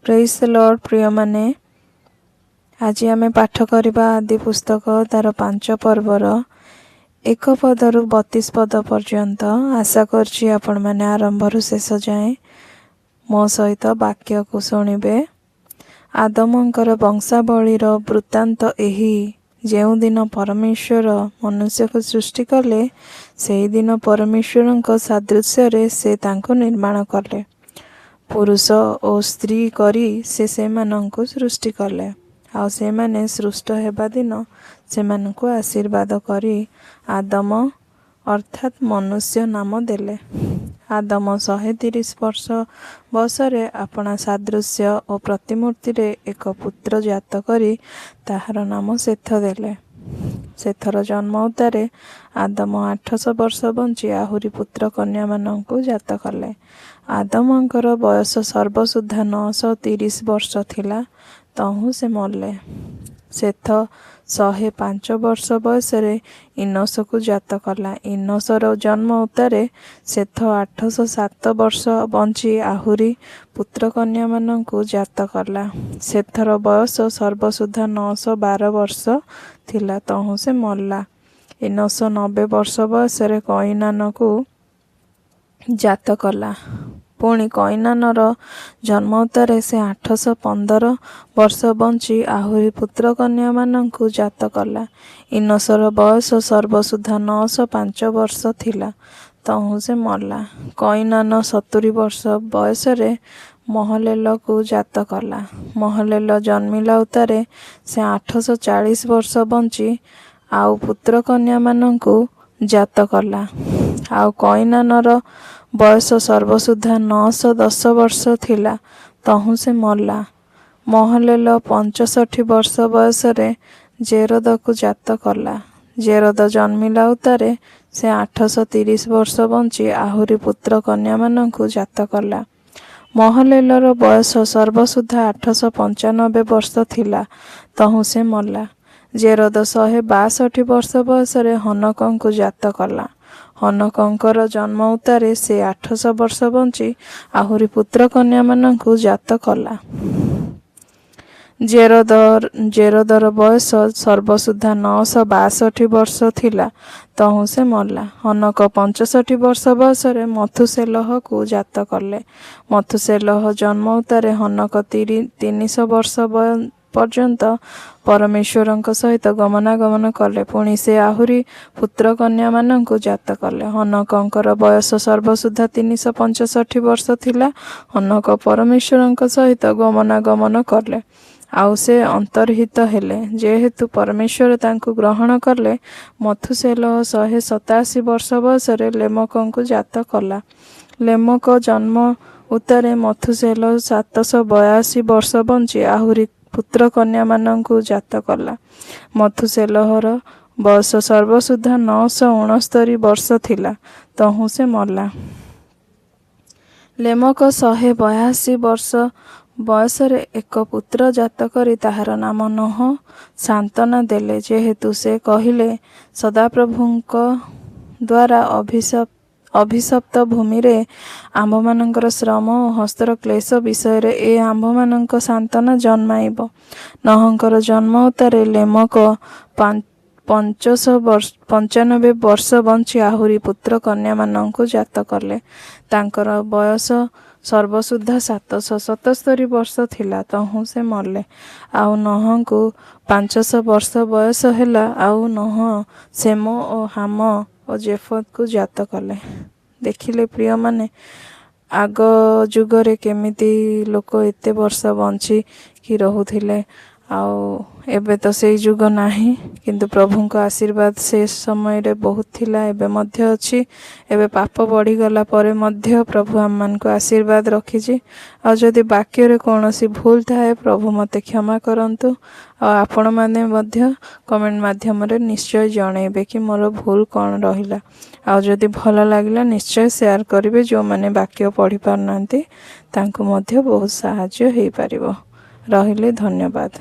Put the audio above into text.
Praise the Lord प्रिय माने आज आम पाठ करवा आदि पुस्तक तार 5 पर्वर 1 पदरु 32 पद पर्यंत आशा करछि आपण माने आरंभरु शेष जाए मो सहित वाक्य को शुणिबे। आदमंकर वंशावलीर वृत्तांत एही जेउ दिन परमेश्वर मनुष्य को सृष्टि कले सेही दिन परमेश्वरଙ୍କ सादृश्य से तांको निर्माण कले। पुरुष और स्त्री करी से मानंको सृष्टि कले आ से माने सृष्ट हेबा दिन से मानंको आशीर्वाद करी आदम अर्थात मनुष्य नाम देले। आदम 130 वर्ष बयसरे अपना सादृश्य और प्रतिमूर्ति रे एक पुत्र जात करी ताहार नाम सेथ देले। सेथर जन्म उतारे आदम 800 वर्ष बंची आहुरी पुत्र कन्या मानंको जात कले। आदमंकर बयस सर्वसुद्धा 930 वर्ष थिला तहु से मरले। सेथ 105 वर्ष बयसरे इनोस को जात कला। इनोसर जन्म उतारे सेथ 807 वर्ष बंची आहुरी पुत्र कन्या मानंको जात कला। सेथर बयस सर्वसुद्धा 912 वर्ष थिला तहु से मरला। इनोस 90 वर्ष बयसरे कईनान को जात कला। पुणी कईनानर जन्म उतारे से 815 वर्ष बंची आहुरी पुत्र कन्या मानंको जात कला। इनोसर बयस सर्वसुद्धा 905 वर्ष थिला तहु से मरला। कईनान 70 वर्ष बयसरे महलेल को जात कला। महलेल जन्मिला उतारे से 840 वर्ष बंची आउ पुत्र कन्या मानंको जात कला। आउ कईनानर बयस सर्वसुद्धा 910 वर्ष थिला तहु से मरला। महलेल 65 वर्ष बयसरे जेरद को जात कला। जेरद जन्मिला उतारे से 830 वर्ष बंची आहुरी पुत्र कन्या मानंको जात कला। महलेलर बयस सर्वसुद्धा 895 वर्ष थिला तहु से मरला। जेरद 162 वर्ष बयसरे हनकंको जात कला। हनकंकर जन्म उतारे से 800 वर्ष बंची आहुरी पुत्र कन्या मानंको जात कला। जेरदर बयस सर्वसुद्धा 962 वर्ष थिला तहु से मरला। हनक 65 वर्ष बयसरे मथुसेलह को जात कले। मथुसेलह जन्म उतारे हनक 300 वर्ष पर्यंत परमेश्वरଙ୍କ सहित गमनागमन कले। पुणी से आहुरी पुत्र कन्या मानंको जात कले। हनकंकर बयस सर्वसुद्धा 365 वर्ष थिला। हनक परमेश्वरଙ୍କ सहित गमनागमन कले आउ से अंतर्हित हेले जेहेतु परमेश्वर तांको ग्रहण कले। मथुसेलह 187 वर्ष बयसरे लेमकंको जात कला। लेमक जन्म उतारे मथुसेलह 782 वर्ष बंची आहुरी पुत्र कन्या मानंको जात कला। मथुसेलहर बयस सर्वसुद्धा 969 वर्ष थिला तहु से मरला। लेमक 182 वर्ष बयसरे एक पुत्र जात करी ताहार नाम नोह सांत्वना देले जेहेतु से कहिले सदाप्रभुଙ୍କ द्वारा अभिशप्त भूमि रे आंभ मानंकर श्रम और हस्तर क्लेश विषय रे ए आंभ मानंक सांत्वना जन्माइब। नहंकर जन्म उतारे लेमक 95 वर्ष बंची आहुरी पुत्र कन्या मानंको जात कले। तांकर बयस सर्वसुद्धा 777 वर्ष थिला तहु से मरले। आउ नहंको 500 वर्ष बयस हैला। आउ नह सेम और हाम और जेफत को जात कले। देखिले प्रिय माने आग जुगरे केमिति लोक एते वर्ष बंची कि रहुथिले आउ एबे तो से जुग नाही किंतु प्रभुଙ୍କ आशीर्वाद से समय रे बहुत थिला एबे मध्य अछि। एबे पाप बढ़ी गला परे मध्य प्रभु हम मान को आशीर्वाद रखिछि। आ जदि वाक्य रे कोनोसी भूल थाए प्रभु मते क्षमा करंतु। आ आपण माने मध्य कमेंट माध्यम रे निश्चय जणेबे कि मोर भूल कोन रहिला। आ जदि भल लागिला निश्चय शेयर करिवे। जो माने वाक्य पढ़ी पारनांती तांको मध्य बहुत सहाय्य हेई परिबो। रहिले धन्यवाद।